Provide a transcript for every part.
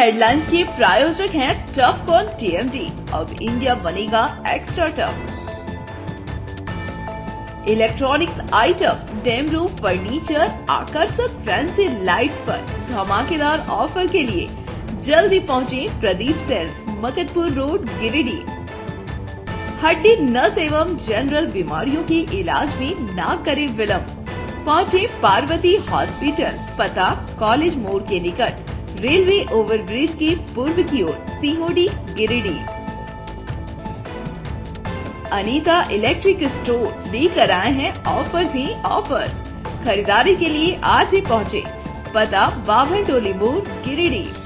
Headlines के प्रायोजक हैं टफकॉन टीएमटी। अब इंडिया बनेगा extra tough. Electronics item, dam roof furniture, आकर्षक फैंसी लाइट्स पर धमाकेदार ऑफर के लिए जल्दी पहुंचे प्रदीप सेल्स, मकतपुर रोड, गिरिडीह। हड्डी, नस एवं जनरल बीमारियों के इलाज में ना करे विलंब। पहुंचे पार्वती हॉस्पिटल, पता कॉलेज मोड़ के निकट, रेलवे ओवरब्रिज के पूर्व की ओर, सीहोडी, गिरिडीह। अनीता इलेक्ट्रिक स्टोर लेकर आए हैं ऑफर ही ऑफर। खरीदारी के लिए आज ही पहुंचे, पता बाभन टोली मोड़, गिरिडीह।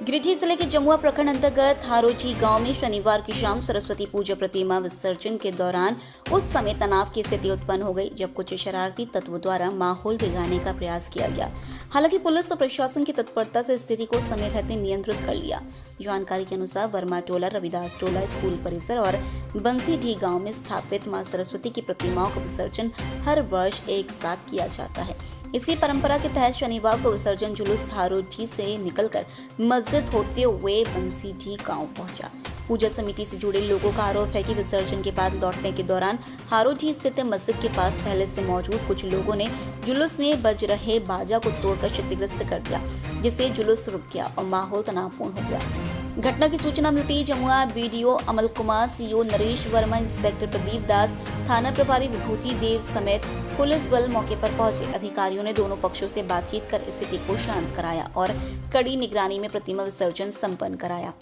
गिरिडीह जिले के जमुआ प्रखंड अंतर्गत हारोटी गांव में शनिवार की शाम सरस्वती पूजा प्रतिमा विसर्जन के दौरान उस समय तनाव की स्थिति उत्पन्न हो गई जब कुछ शरारती तत्वों द्वारा माहौल बिगाड़ने का प्रयास किया गया। हालांकि पुलिस और प्रशासन की तत्परता से स्थिति को समय रहते नियंत्रित कर लिया। जानकारी के अनुसार वर्मा टोला, रविदास टोला, स्कूल परिसर और बंसीडीह गांव में स्थापित मां सरस्वती की प्रतिमाओं का विसर्जन हर वर्ष एक साथ किया जाता है। इसी परंपरा के तहत शनिवार को विसर्जन जुलूस हारोटी से निकलकर मस्जिद होते हुए बंसीडीह गांव पहुंचा। पूजा समिति से जुड़े लोगों का आरोप है कि विसर्जन के बाद लौटने के दौरान हारोटी स्थित मस्जिद के पास पहले से मौजूद कुछ लोगों ने जुलूस में बज रहे बाजा को तोड़कर क्षतिग्रस्त कर दिया, जिससे जुलूस रुक गया और माहौल तनावपूर्ण हो गया। घटना की सूचना मिलती ही जमुआ बीडीओ अमल कुमार, सीओ नरेश वर्मा, इंस्पेक्टर प्रदीप दास, थाना प्रभारी विभूति देव समेत पुलिस बल मौके पर पहुंचे। अधिकारियों ने दोनों पक्षों से बातचीत कर स्थिति को शांत कराया और कड़ी निगरानी में प्रतिमा विसर्जन संपन्न कराया।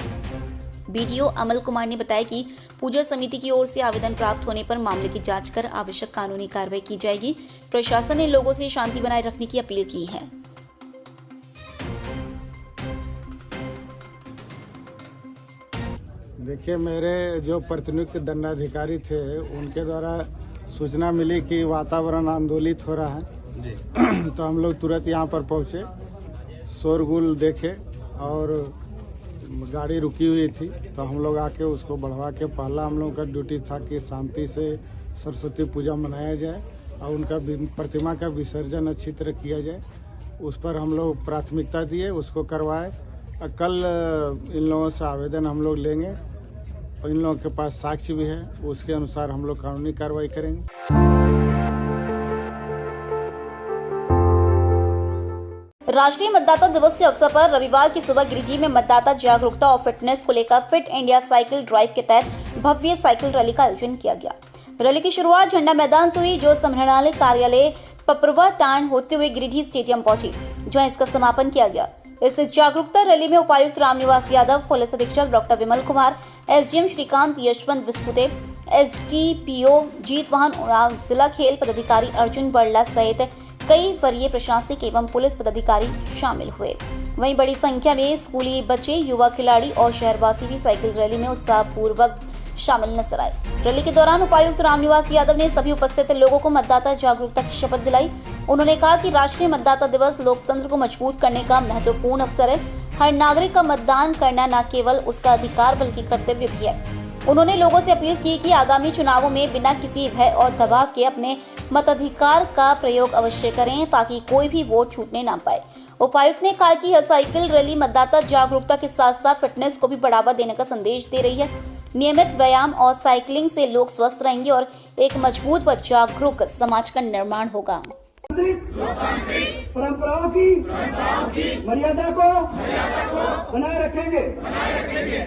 बीडीओ अमल कुमार ने बताया कि पूजा समिति की ओर से आवेदन प्राप्त होने पर मामले की जांच कर आवश्यक कानूनी कार्रवाई की जाएगी। प्रशासन ने लोगों से शांति बनाए रखने की अपील की है। देखिए, मेरे जो प्रतिनियुक्त दंडाधिकारी थे उनके द्वारा सूचना मिली कि वातावरण आंदोलित हो रहा है जी। तो हम लोग तुरंत यहाँ पर पहुँचे, शोरगुल देखे और गाड़ी रुकी हुई थी तो हम लोग आके उसको बढ़वा के, पहला हम लोगों का ड्यूटी था कि शांति से सरस्वती पूजा मनाया जाए और उनका प्रतिमा का विसर्जन अच्छी तरह किया जाए। उस पर हम लोग प्राथमिकता दिए, उसको करवाए। कल इन लोगों से आवेदन हम लोग लेंगे और इन लोगों के पास साक्ष्य भी है, उसके अनुसार हम लोग कानूनी कार्रवाई करेंगे। राष्ट्रीय मतदाता दिवस के अवसर पर रविवार की सुबह गिरिडीह में मतदाता जागरूकता और फिटनेस को लेकर फिट इंडिया साइकिल ड्राइव के तहत भव्य साइकिल रैली का आयोजन किया गया। रैली की शुरुआत झंडा मैदान से हुई, जो संग्रहालय कार्यालय पपरवा टांड होते हुए गिरिडीह स्टेडियम पहुंची, जहां इसका समापन किया गया। इस जागरूकता रैली में उपायुक्त रामनिवास यादव, पुलिस अधीक्षक doctor Vimal Kumar, SDM Shrikant Yashwant Vispute, SDPO जीत वाहन उराव, जिला खेल पदाधिकारी अर्जुन बरला सहित कई वरीय प्रशासनिक एवं पुलिस पदाधिकारी शामिल हुए। वहीं बड़ी संख्या में स्कूली बच्चे, युवा खिलाड़ी और शहरवासी भी साइकिल रैली में उत्साहपूर्वक शामिल नजर आए। रैली के दौरान उपायुक्त रामनिवास यादव ने सभी उपस्थित लोगों को मतदाता जागरूकता की शपथ दिलाई। उन्होंने कहा कि राष्ट्रीय मतदाता दिवस लोकतंत्र को मजबूत करने का महत्वपूर्ण अवसर है। हर नागरिक का मतदान करना न केवल उसका अधिकार बल्कि कर्तव्य भी है। उन्होंने लोगों से अपील की कि आगामी चुनावों में बिना किसी भय और दबाव के अपने मताधिकार का प्रयोग अवश्य करें, ताकि कोई भी वोट छूटने ना पाए। उपायुक्त ने कहा कि यह साइकिल रैली मतदाता जागरूकता के साथ साथ फिटनेस को भी बढ़ावा देने का संदेश दे रही है। नियमित व्यायाम और साइकिलिंग से लोग स्वस्थ रहेंगे और एक मजबूत व जागरूक समाज का निर्माण होगा। परंपराओं की मर्यादा को बनाए रखेंगे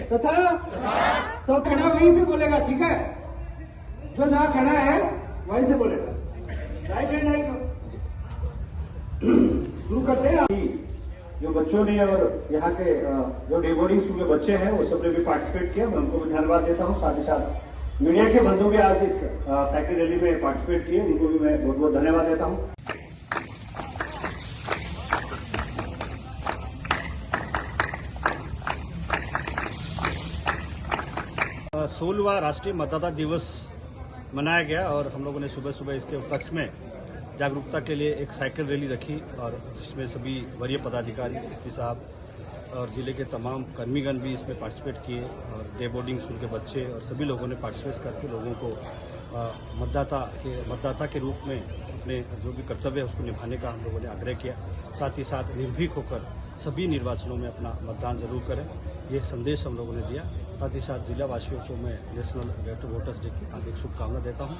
तथा सब खड़ा वहीं से बोलेगा, ठीक है? जो जहाँ खड़ा है वहीं से बोलेगा। शुरू करते हैं। जो बच्चों ने और यहाँ के जो डेबोडी स्कूल के बच्चे हैं वो सबने भी पार्टिसिपेट किया, मैं उनको भी धन्यवाद देता हूँ। साथ ही साथ मीडिया के बंधु भी आज इस साइकिल रैली में पार्टिसिपेट किए, उनको भी मैं बहुत बहुत धन्यवाद देता हूँ। 16वां राष्ट्रीय मतदाता दिवस मनाया गया और हम लोगों ने सुबह सुबह इसके उपलक्ष्य में जागरूकता के लिए एक साइकिल रैली रखी और जिसमें सभी वरीय पदाधिकारी, एसपी साहब, और ज़िले के तमाम कर्मीगण भी इसमें पार्टिसिपेट किए और डे बोर्डिंग स्कूल के बच्चे और सभी लोगों ने पार्टिसिपेट करके लोगों को मतदाता के रूप में अपने जो भी कर्तव्य है उसको निभाने का हम लोगों ने आग्रह किया। साथ ही साथ निर्भीक होकर सभी निर्वाचनों में अपना मतदान जरूर करें, ये संदेश हम लोगों ने दिया। साथ ही साथ जिला वासियों को मैं नेशनल वोटर्स डे की हार्दिक शुभकामना देता हूँ।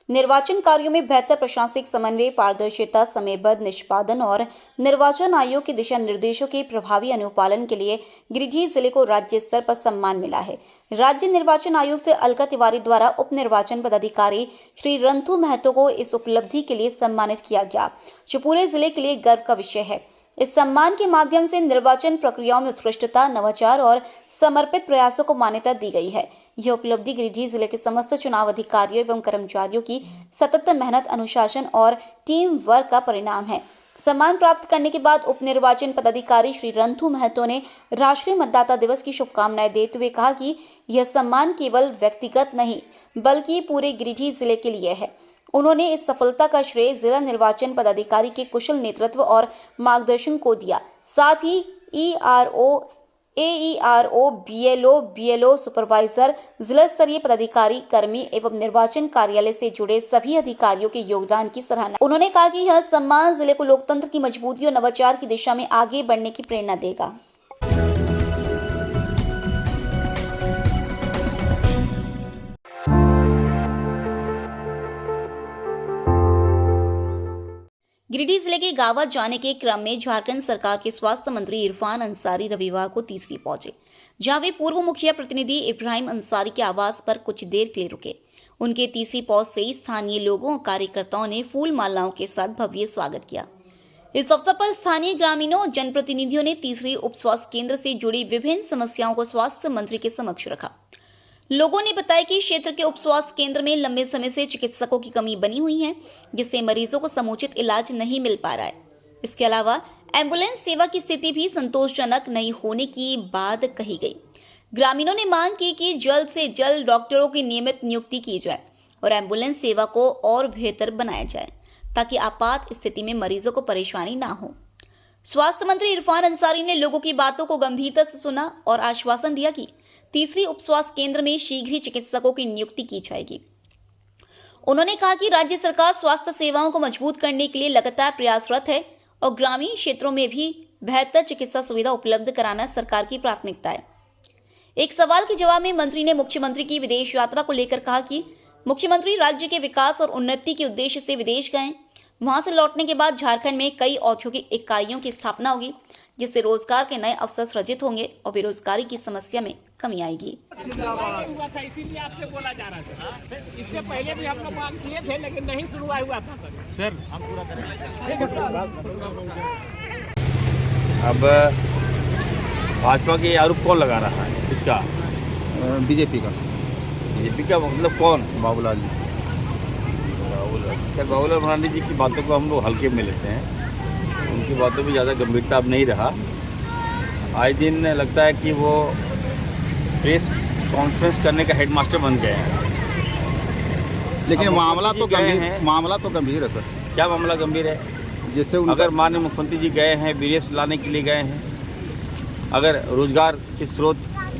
निर्वाचन कार्यों में बेहतर प्रशासनिक समन्वय, पारदर्शिता, समयबद्ध निष्पादन और निर्वाचन आयोग के दिशा निर्देशों के प्रभावी अनुपालन के लिए गिरिडीह जिले को राज्य स्तर पर सम्मान मिला है। राज्य निर्वाचन आयुक्त अलका तिवारी द्वारा उप निर्वाचन पदाधिकारी श्री रंथू महतो को इस उपलब्धि के लिए सम्मानित किया गया, जो पूरे जिले के लिए गर्व का विषय है। इस सम्मान के माध्यम से निर्वाचन प्रक्रियाओं में उत्कृष्टता, नवाचार और समर्पित प्रयासों को मान्यता दी गई है। यह उपलब्धि गिरिडीह जिले के समस्त चुनाव अधिकारियों एवं कर्मचारियों की सतत मेहनत, अनुशासन और टीम वर्क का परिणाम है। सम्मान प्राप्त करने के बाद उप निर्वाचन पदाधिकारी श्री रंथू महतो ने राष्ट्रीय मतदाता दिवस की शुभकामनाएं देते हुए कहा कि यह सम्मान केवल व्यक्तिगत नहीं बल्कि पूरे गिरिडीह जिले के लिए है। उन्होंने इस सफलता का श्रेय जिला निर्वाचन पदाधिकारी के कुशल नेतृत्व और मार्गदर्शन को दिया। साथ ही ERO, AERO, BLO, सुपरवाइजर, जिला स्तरीय पदाधिकारी, कर्मी एवं निर्वाचन कार्यालय से जुड़े सभी अधिकारियों के योगदान की सराहना। उन्होंने कहा कि यह सम्मान जिले को लोकतंत्र की मजबूती और नवाचार की दिशा में आगे बढ़ने की प्रेरणा देगा। गिरिडीह जिले के गावा जाने के क्रम में झारखंड सरकार के स्वास्थ्य मंत्री इरफान अंसारी रविवार को तीसरी पहुंचे, जहां वे पूर्व मुखिया प्रतिनिधि इब्राहिम अंसारी के आवास पर कुछ देर के लिए रुके। उनके तीसरी पहुंच से स्थानीय लोगों और कार्यकर्ताओं ने फूल मालाओं के साथ भव्य स्वागत किया। इस अवसर पर स्थानीय ग्रामीणों और जनप्रतिनिधियों ने तीसरी उप स्वास्थ्य केंद्र से जुड़ी विभिन्न समस्याओं को स्वास्थ्य मंत्री के समक्ष रखा। लोगों ने बताया कि क्षेत्र के उप स्वास्थ्य केंद्र में लंबे समय से चिकित्सकों की कमी बनी हुई है, जिससे मरीजों को समुचित इलाज नहीं मिल पा रहा है। इसके अलावा एम्बुलेंस सेवा की स्थिति भी संतोषजनक नहीं होने की बात कही गई। ग्रामीणों ने मांग की कि जल्द से जल्द डॉक्टरों की नियमित नियुक्ति की जाए और एम्बुलेंस सेवा को और बेहतर बनाया जाए, ताकि आपात स्थिति में मरीजों को परेशानी ना हो। स्वास्थ्य मंत्री इरफान अंसारी ने लोगों की बातों को गंभीरता से सुना और आश्वासन दिया कि तीसरी उप स्वास्थ्य केंद्र में शीघ्र ही चिकित्सकों की नियुक्ति की जाएगी। उन्होंने कहा कि राज्य सरकार स्वास्थ्य सेवाओं को मजबूत करने के लिए लगातार प्रयासरत है और ग्रामीण क्षेत्रों में भी बेहतर चिकित्सा सुविधा उपलब्ध कराना सरकार की प्राथमिकता है। एक सवाल के जवाब में मंत्री ने मुख्यमंत्री की विदेश यात्रा को लेकर कहा कि मुख्यमंत्री राज्य के विकास और उन्नति के उद्देश्य से विदेश गए। वहां से लौटने के बाद झारखंड में कई औद्योगिक इकाइयों की स्थापना होगी, जिससे रोजगार के नए अवसर सृजित होंगे और बेरोजगारी की समस्या में कमी आएगी। हुआ था, इसीलिए आपसे बोला जा रहा था। इससे पहले भी हम लोग मांग किए थे, लेकिन नहीं शुरुआत हुआ था। सर हम पूरा करेंगे। अब भाजपा के आरोप कौन लगा रहा है? इसका बीजेपी का मतलब कौन? बाबूलाल जी। क्या बाबूलाल मरांडी जी की बातों को हम लोग हल्के में लेते हैं, उनकी बातों में ज़्यादा गंभीरता अब नहीं रहा। आए दिन लगता है कि वो प्रेस कॉन्फ्रेंस करने का हेडमास्टर बन गए हैं। लेकिन मामला तो गंभीर है सर। क्या मामला गंभीर है? जिससे अगर माननीय मुख्यमंत्री जी गए हैं, बीरेस लाने के लिए गए हैं, अगर रोजगार के स्रोत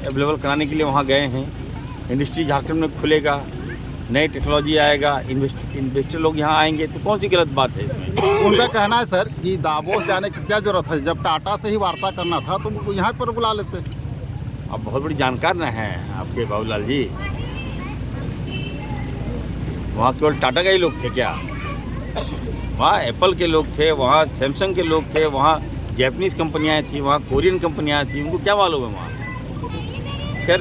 अवेलेबल कराने के लिए वहाँ गए हैं, इंडस्ट्री झारखंड में खुलेगा, नई टेक्नोलॉजी आएगा, इन्वेस्टर लोग यहाँ आएंगे, तो कौन सी गलत बात है इसमें? उनका कहना है सर कि दावोस जाने की क्या जरूरत है, जब टाटा से ही वार्ता करना था तो उनको यहाँ पर बुला लेते। आप बहुत बड़ी जानकार न हैं आपके बाबूलाल जी। वहाँ केवल टाटा का ही लोग थे क्या? वहाँ एप्पल के लोग थे, वहाँ सैमसंग के लोग थे, वहाँ जैपनीज़ कंपनियाँ थी, वहाँ कोरियन कंपनियाँ थी, उनको क्या मालूम है वहाँ? खैर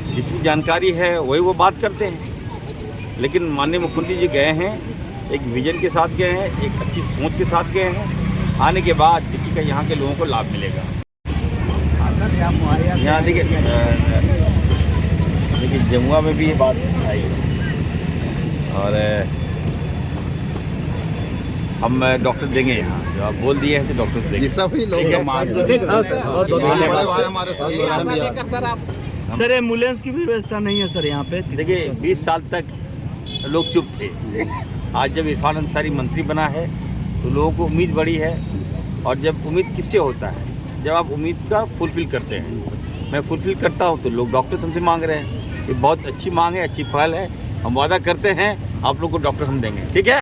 जितनी जानकारी है वही वो बात करते हैं। लेकिन माननीय मुख्यमंत्री जी गए हैं, एक विजन के साथ गए हैं, एक अच्छी सोच के साथ गए हैं। आने के बाद देखिएगा यहाँ के लोगों को लाभ मिलेगा। यहाँ देखिए जमुआ में भी ये बात आई और हम डॉक्टर देंगे यहाँ, जो आप बोल दिए हैं तो डॉक्टर देंगे। सभी लोग सर आप सर एम्बुलेंस की भी व्यवस्था नहीं है सर यहाँ पे। देखिए 20 साल तक लोग चुप थे, आज जब इरफान अंसारी मंत्री बना है तो लोगों को उम्मीद बढ़ी है। और जब उम्मीद किससे होता है, जब आप उम्मीद का फुलफिल करते हैं। मैं फुलफिल करता हूँ तो लोग डॉक्टर हमसे मांग रहे हैं, ये बहुत अच्छी मांग है, अच्छी पहल है। हम वादा करते हैं आप लोग को डॉक्टर हम देंगे, ठीक है।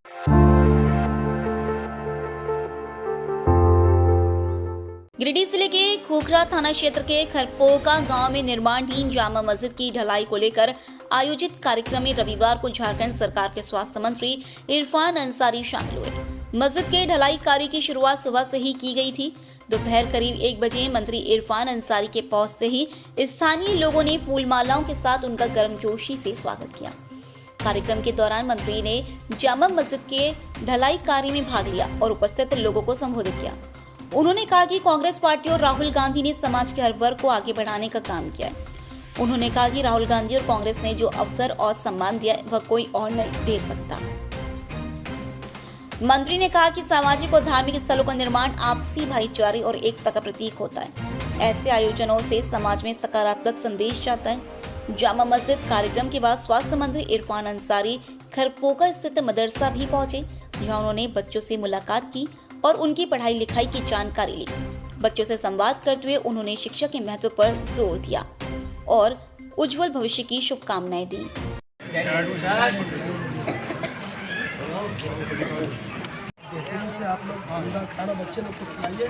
गिरिडीह जिले के खोखरा थाना क्षेत्र के खरपोका गांव में निर्माणधीन जामा मस्जिद की ढलाई को लेकर आयोजित कार्यक्रम में रविवार को झारखंड सरकार के स्वास्थ्य मंत्री इरफान अंसारी शामिल हुए। मस्जिद के ढलाई कार्य की शुरुआत सुबह से ही की गई थी। दोपहर करीब 1 बजे मंत्री इरफान अंसारी के पहुंचते ही स्थानीय लोगों ने फूल मालाओं के साथ उनका गर्मजोशी से स्वागत किया। कार्यक्रम के दौरान मंत्री ने जामा मस्जिद के ढलाई कार्य में भाग लिया और उपस्थित लोगों को संबोधित किया। उन्होंने कहा कि कांग्रेस पार्टी और राहुल गांधी ने समाज के हर वर्ग को आगे बढ़ाने का काम किया है। उन्होंने कहा कि राहुल गांधी और कांग्रेस ने जो अवसर और सम्मान दिया वह कोई और नहीं दे सकता। मंत्री ने कहा कि सामाजिक और धार्मिक स्थलों का निर्माण आपसी भाईचारे और एकता का प्रतीक होता है। ऐसे आयोजनों से समाज में सकारात्मक संदेश जाता है। जामा मस्जिद कार्यक्रम के बाद स्वास्थ्य मंत्री इरफान अंसारी खरपोका स्थित मदरसा भी पहुंचे, जहां उन्होंने बच्चों से मुलाकात की और उनकी पढ़ाई लिखाई की जानकारी ली। बच्चों से संवाद करते हुए उन्होंने शिक्षा के महत्व पर जोर दिया और उज्जवल भविष्य की शुभकामनाएं दी। से आप लोग खाना बच्चे लोग को खिलाइए।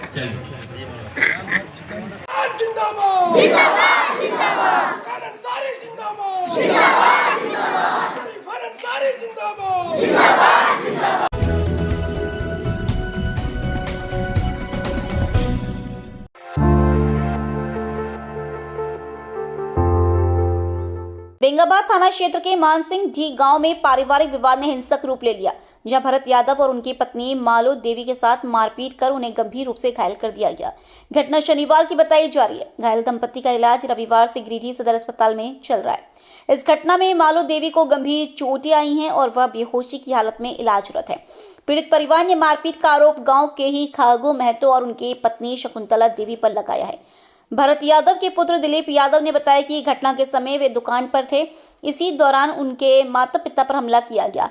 बेंगाबाद थाना क्षेत्र के मानसिंह डी गांव में पारिवारिक विवाद ने हिंसक रूप ले लिया, जहां भरत यादव और उनकी पत्नी मालो देवी के साथ मारपीट कर उन्हें गंभीर रूप से घायल कर दिया गया। घटना शनिवार की बताई जा रही है। घायल दंपति का इलाज रविवार से गिरिडीह सदर अस्पताल में चल रहा है। इस घटना में मालो देवी को गंभीर चोटें आई हैं और वह बेहोशी की हालत में इलाजरत है। पीड़ित परिवार ने मारपीट का आरोप गाँव के ही खागो महतो और उनकी पत्नी शकुंतला देवी पर लगाया है। भरत यादव के पुत्र दिलीप यादव ने बताया कि घटना के समय वे दुकान पर थे। इसी दौरान उनके माता पिता पर हमला किया गया।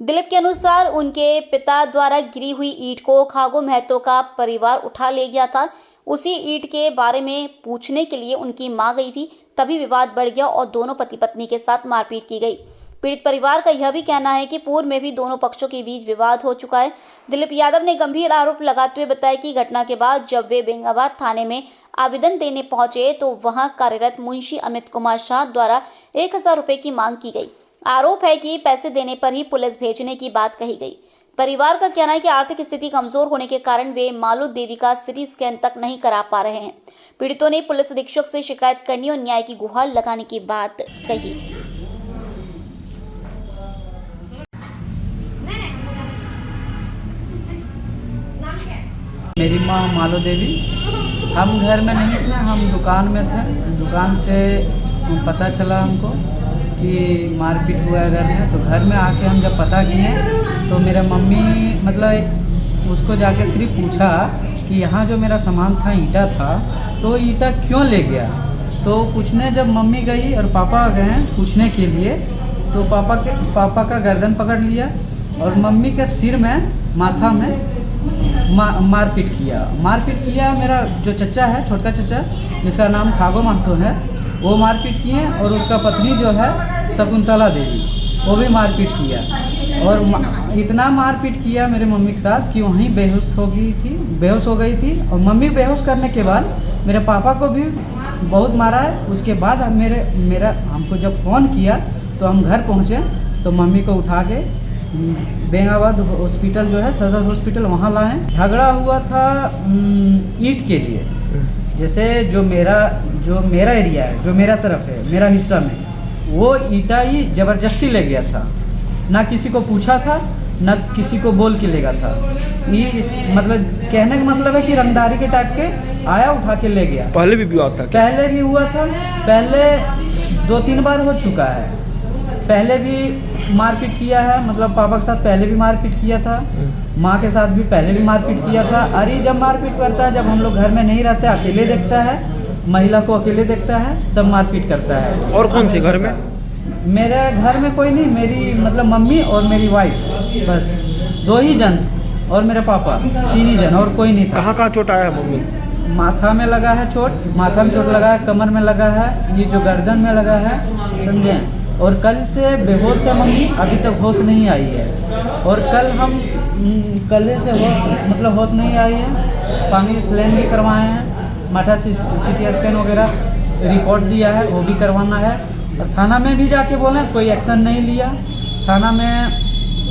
दिलीप के अनुसार उनके पिता द्वारा गिरी हुई ईंट को खागो महतो का परिवार उठा ले गया था। उसी ईंट के बारे में पूछने के लिए उनकी मां गई थी, तभी विवाद बढ़ गया और दोनों पति पत्नी के साथ मारपीट की गई। पीड़ित परिवार का यह भी कहना है कि पूर्व में भी दोनों पक्षों के बीच विवाद हो चुका है। दिलीप यादव ने गंभीर आरोप लगाते हुए बताया कि घटना के बाद जब वे बेंगाबाद थाने में आवेदन देने पहुंचे तो वहां कार्यरत मुंशी अमित कुमार शाह द्वारा 1000 रुपए की मांग की गई। आरोप है कि पैसे देने पर ही पुलिस भेजने की बात कही गई। परिवार का कहना है कि आर्थिक स्थिति कमजोर होने के कारण वे मालो देवी का सिटी स्कैन तक नहीं करा पा रहे हैं। पीड़ितों ने पुलिस अधीक्षक से शिकायत करने और न्याय की गुहार लगाने की बात कही। मेरी माँ मालो देवी, हम घर में नहीं थे, हम दुकान में थे। दुकान से पता चला हमको कि मारपीट हुआ है घर में, तो घर में आके हम जब पता किए तो मेरा मम्मी मतलब उसको जाके सिर्फ पूछा कि यहाँ जो मेरा सामान था ईंटा था तो ईंटा क्यों ले गया। तो पूछने जब मम्मी गई और पापा गए पूछने के लिए तो पापा का गर्दन पकड़ लिया और मम्मी के सिर में माथा में मारपीट किया। मेरा जो चचा है, छोटा चचा जिसका नाम खागो महतो है, वो मारपीट किए और उसका पत्नी जो है शकुंतला देवी, वो भी मारपीट किया। और इतना मारपीट किया मेरे मम्मी के साथ कि वहीं बेहोश हो गई थी। और मम्मी बेहोश करने के बाद मेरे पापा को भी बहुत मारा है। उसके बाद हमको जब फ़ोन किया तो हम घर पहुँचे तो मम्मी को उठा के बेंगाबाद हॉस्पिटल जो है सदर हॉस्पिटल वहाँ लाए। झगड़ा हुआ था ईंट के लिए। जैसे जो मेरा एरिया है, जो मेरा तरफ है, मेरा हिस्सा में वो ईंटा ही ज़बरदस्ती ले गया था। ना किसी को पूछा था, ना किसी को बोल के ले गया था। मतलब कहने का मतलब है कि रंगदारी के टाइप के आया, उठा के ले गया। पहले भी हुआ था? पहले भी हुआ था। पहले 2-3 बार हो चुका है। पहले भी मारपीट किया है, मतलब पापा के साथ पहले भी मारपीट किया था, माँ के साथ भी पहले भी मारपीट किया था। अरे जब मारपीट करता है, जब हम लोग घर में नहीं रहते, अकेले देखता है महिला को अकेले देखता है तब मारपीट करता है। और कौन थे घर में? मेरे घर में कोई नहीं, मेरी मतलब मम्मी और मेरी वाइफ, बस 2 ही जन और मेरे पापा, 3 ही जन और कोई नहीं था। कहाँ चोट आया है मम्मी? माथा में लगा है चोट, माथा में चोट लगा है, कमर में लगा है, ये जो गर्दन में लगा है, समझे। और कल से बेहोश है मम्मी, अभी तक होश नहीं आई है। और कल हम कल से होश नहीं आई है। पानी स्लैन भी करवाए हैं, माथा CT स्कैन वगैरह रिपोर्ट दिया है, वो भी करवाना है। और थाना में भी जाके बोले, कोई एक्शन नहीं लिया। थाना में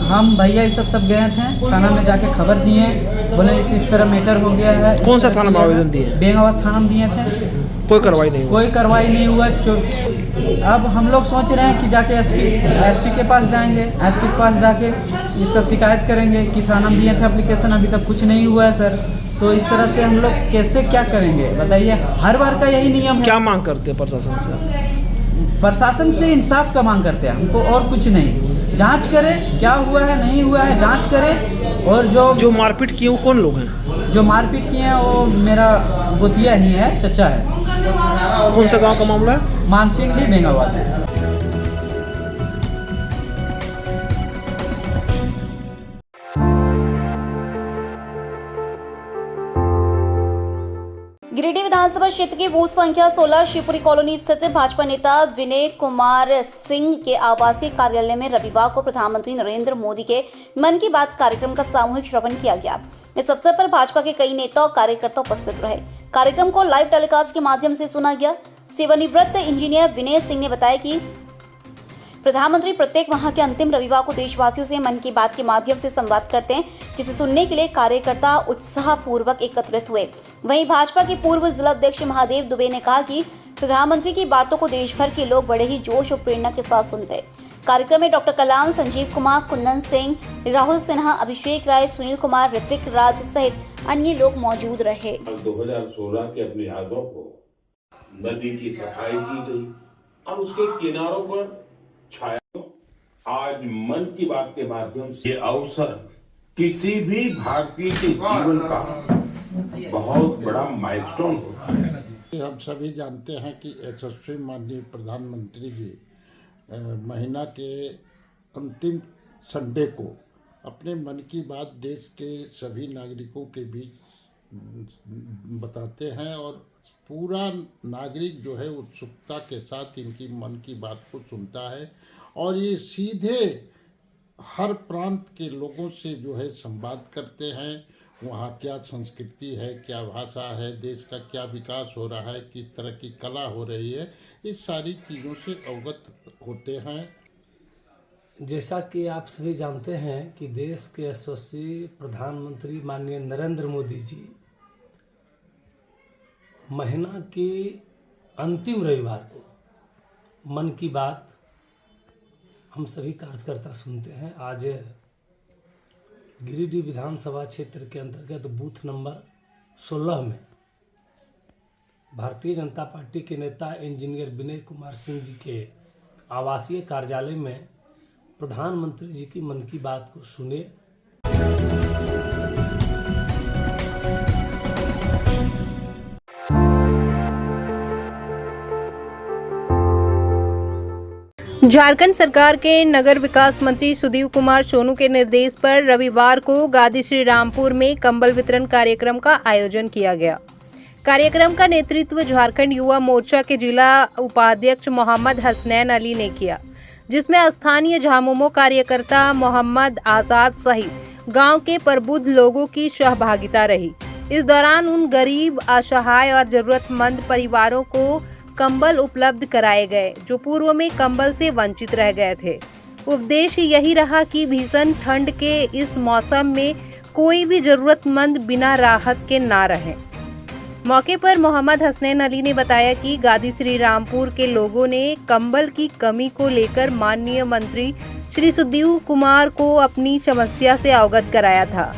हम भैया ये सब गए थे, थाना में जाके खबर दिए, बोले इस तरह मैटर हो गया है। कौन सा थाना में आवेदन दिए? बेंगावत थाना में दिए थे, कोई कार्रवाई नहीं हुई? कोई कार्रवाई नहीं हुआ। अब हम लोग सोच रहे हैं कि जाके एसपी के पास जाएंगे, एसपी के पास जाके इसका शिकायत करेंगे कि थाना में दिए थे एप्लीकेशन, अभी तक कुछ नहीं हुआ है सर। तो इस तरह से हम लोग कैसे क्या करेंगे बताइए? हर बार का यही नियम है। क्या मांग करते हैं प्रशासन से? प्रशासन से इंसाफ का मांग करते हैं हमको, और कुछ नहीं। जांच करें, क्या हुआ है नहीं हुआ है जांच करें। और जो मारपीट किए वो कौन लोग हैं? जो मारपीट किए हैं वो मेरा गोतिया ही है, चचा है। कौन सा गांव का मामला है? मानसिंह बेंगावत। गिरिडीह विधानसभा क्षेत्र की बूथ संख्या 16 शिवपुरी कॉलोनी स्थित भाजपा नेता विनय कुमार सिंह के आवासीय कार्यालय में रविवार को प्रधानमंत्री नरेंद्र मोदी के मन की बात कार्यक्रम का सामूहिक श्रवण किया गया। इस अवसर पर भाजपा के कई नेता और कार्यकर्ता उपस्थित रहे। कार्यक्रम को लाइव टेलीकास्ट के माध्यम से सुना गया। सेवानिवृत्त इंजीनियर विनय सिंह ने बताया कि प्रधानमंत्री प्रत्येक माह के अंतिम रविवार को देशवासियों से मन की बात के माध्यम से संवाद करते हैं, जिसे सुनने के लिए कार्यकर्ता उत्साहपूर्वक एकत्रित हुए। वहीं भाजपा के पूर्व जिला अध्यक्ष महादेव दुबे ने कहा कि प्रधानमंत्री की बातों को देश भर के लोग बड़े ही जोश और प्रेरणा के साथ सुनते हैं। कार्यक्रम में डॉक्टर कलाम, संजीव कुमार, कुंदन सिंह, राहुल सिन्हा, अभिषेक राय, सुनील कुमार, ऋतिक राज सहित अन्य लोग मौजूद रहे। 2016 की अपनी यादों को नदी की सफाई की गई और उसके किनारों पर छाया। आज मन की बात के माध्यम से ये अवसर किसी भी भारतीय के जीवन का बहुत बड़ा माइलस्टोन होता है। हम सभी जानते हैं कि यशस्वी माननीय प्रधानमंत्री जी महीना के अंतिम संडे को अपने मन की बात देश के सभी नागरिकों के बीच बताते हैं और पूरा नागरिक जो है उत्सुकता के साथ इनकी मन की बात को सुनता है और ये सीधे हर प्रांत के लोगों से जो है संवाद करते हैं। वहाँ क्या संस्कृति है, क्या भाषा है, देश का क्या विकास हो रहा है, किस तरह की कला हो रही है, इस सारी चीज़ों से अवगत होते हैं। जैसा कि आप सभी जानते हैं कि देश के यशस्वी प्रधानमंत्री माननीय नरेंद्र मोदी जी महीना के अंतिम रविवार को मन की बात हम सभी कार्यकर्ता सुनते हैं। आज गिरिडीह विधानसभा क्षेत्र के अंतर्गत बूथ नंबर 16 में भारतीय जनता पार्टी के नेता इंजीनियर विनय कुमार सिंह जी के आवासीय कार्यालय में प्रधानमंत्री जी की मन की बात को सुने। झारखंड सरकार के नगर विकास मंत्री सुदीव कुमार सोनू के निर्देश पर रविवार को गादी श्री रामपुर में कंबल वितरण कार्यक्रम का आयोजन किया गया। कार्यक्रम का नेतृत्व झारखंड युवा मोर्चा के जिला उपाध्यक्ष मोहम्मद हसनैन अली ने किया, जिसमें स्थानीय झामुमो कार्यकर्ता मोहम्मद आजाद सहित गांव के प्रबुद्ध लोगों की सहभागिता रही। इस दौरान उन गरीब, असहाय और जरूरतमंद परिवारों को कंबल उपलब्ध कराए गए जो पूर्व में कंबल से वंचित रह गए थे। उद्देश्य यही रहा कि भीषण ठंड के इस मौसम में कोई भी जरूरतमंद बिना राहत के ना रहे। मौके पर मोहम्मद हसनैन अली ने बताया कि गादी श्री रामपुर के लोगों ने कंबल की कमी को लेकर माननीय मंत्री श्री सुदीव कुमार को अपनी समस्या से अवगत कराया था।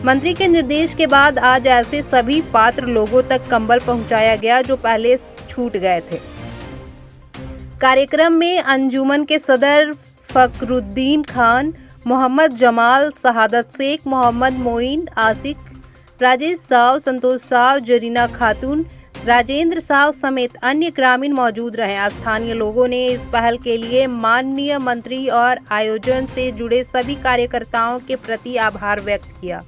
मंत्री के निर्देश के बाद आज ऐसे सभी पात्र लोगों तक कंबल पहुंचाया गया जो पहले छूट गए थे। कार्यक्रम में अंजुमन के सदर फकरुद्दीन खान, मोहम्मद जमाल, शहादत शेख, मोहम्मद मोइन, आसिक, राजेश साव, संतोष साव, जरीना खातून, राजेंद्र साव समेत अन्य ग्रामीण मौजूद रहे। स्थानीय लोगों ने इस पहल के लिए माननीय मंत्री और आयोजन से जुड़े सभी कार्यकर्ताओं के प्रति आभार व्यक्त किया।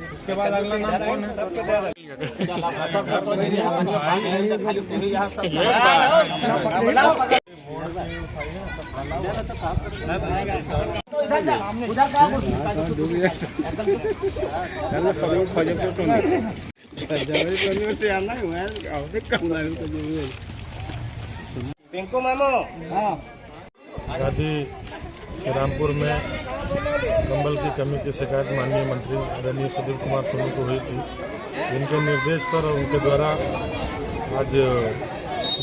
उसके बाद अगला नाम कौन गादी श्री रामपुर में कंबल की कमी की शिकायत माननीय मंत्री आदरणीय सुधीर कुमार सोनू को हुई थी। जिनके निर्देश पर और उनके द्वारा आज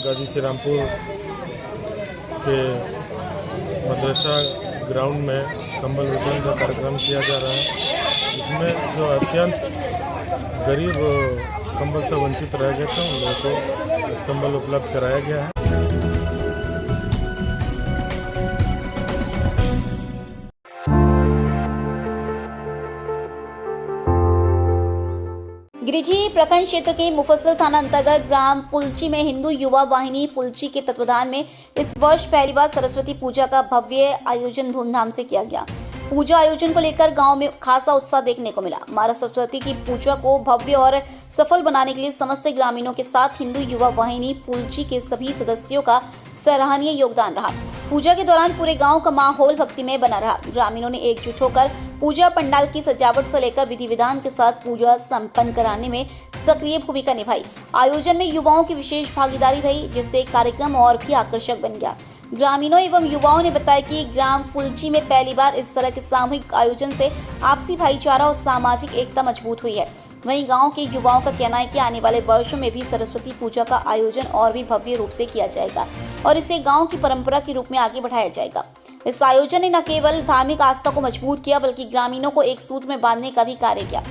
गादी श्री रामपुर के मदरसा ग्राउंड में कंबल वितरण का कार्यक्रम किया जा रहा है। इसमें जो अत्यंत गरीब कंबल से वंचित रह गए थे उन लोगों को इस कंबल उपलब्ध कराया गया है। गिरिडीह प्रखंड क्षेत्र के मुफस्सिल थाना अंतर्गत ग्राम फुलची में हिंदू युवा वाहिनी फुलची के तत्वाधान में इस वर्ष पहली बार सरस्वती पूजा का भव्य आयोजन धूमधाम से किया गया। पूजा आयोजन को लेकर गांव में खासा उत्साह देखने को मिला। माता सरस्वती की पूजा को भव्य और सफल बनाने के लिए समस्त ग्रामीणों के साथ हिंदू युवा वाहिनी फुलची के सभी सदस्यों का सराहनीय योगदान रहा। पूजा के दौरान पूरे गांव का माहौल भक्तिमय बना रहा। ग्रामीणों ने एकजुट होकर पूजा पंडाल की सजावट से लेकर विधि विधान के साथ पूजा संपन्न कराने में सक्रिय भूमिका निभाई। आयोजन में युवाओं की विशेष भागीदारी रही, जिससे कार्यक्रम और भी आकर्षक बन गया। ग्रामीणों एवं युवाओं ने बताया कि ग्राम फुलची में पहली बार इस तरह के सामूहिक आयोजन से आपसी भाईचारा और सामाजिक एकता मजबूत हुई है। वहीं गांव के युवाओं का कहना है कि आने वाले वर्षों में भी सरस्वती पूजा का आयोजन और भी भव्य रूप से किया जाएगा और इसे गांव की परंपरा के रूप में आगे बढ़ाया जाएगा। इस आयोजन ने न केवल धार्मिक आस्था को मजबूत किया बल्कि ग्रामीणों को एक सूत्र में बांधने का भी कार्य किया।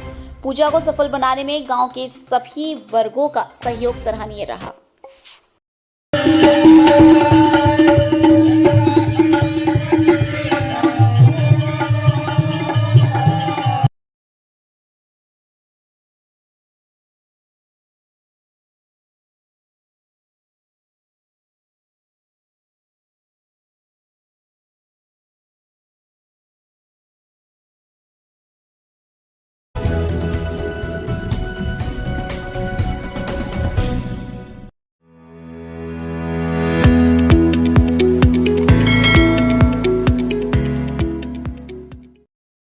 पूजा को सफल बनाने में गांव के सभी वर्गों का सहयोग सराहनीय रहा।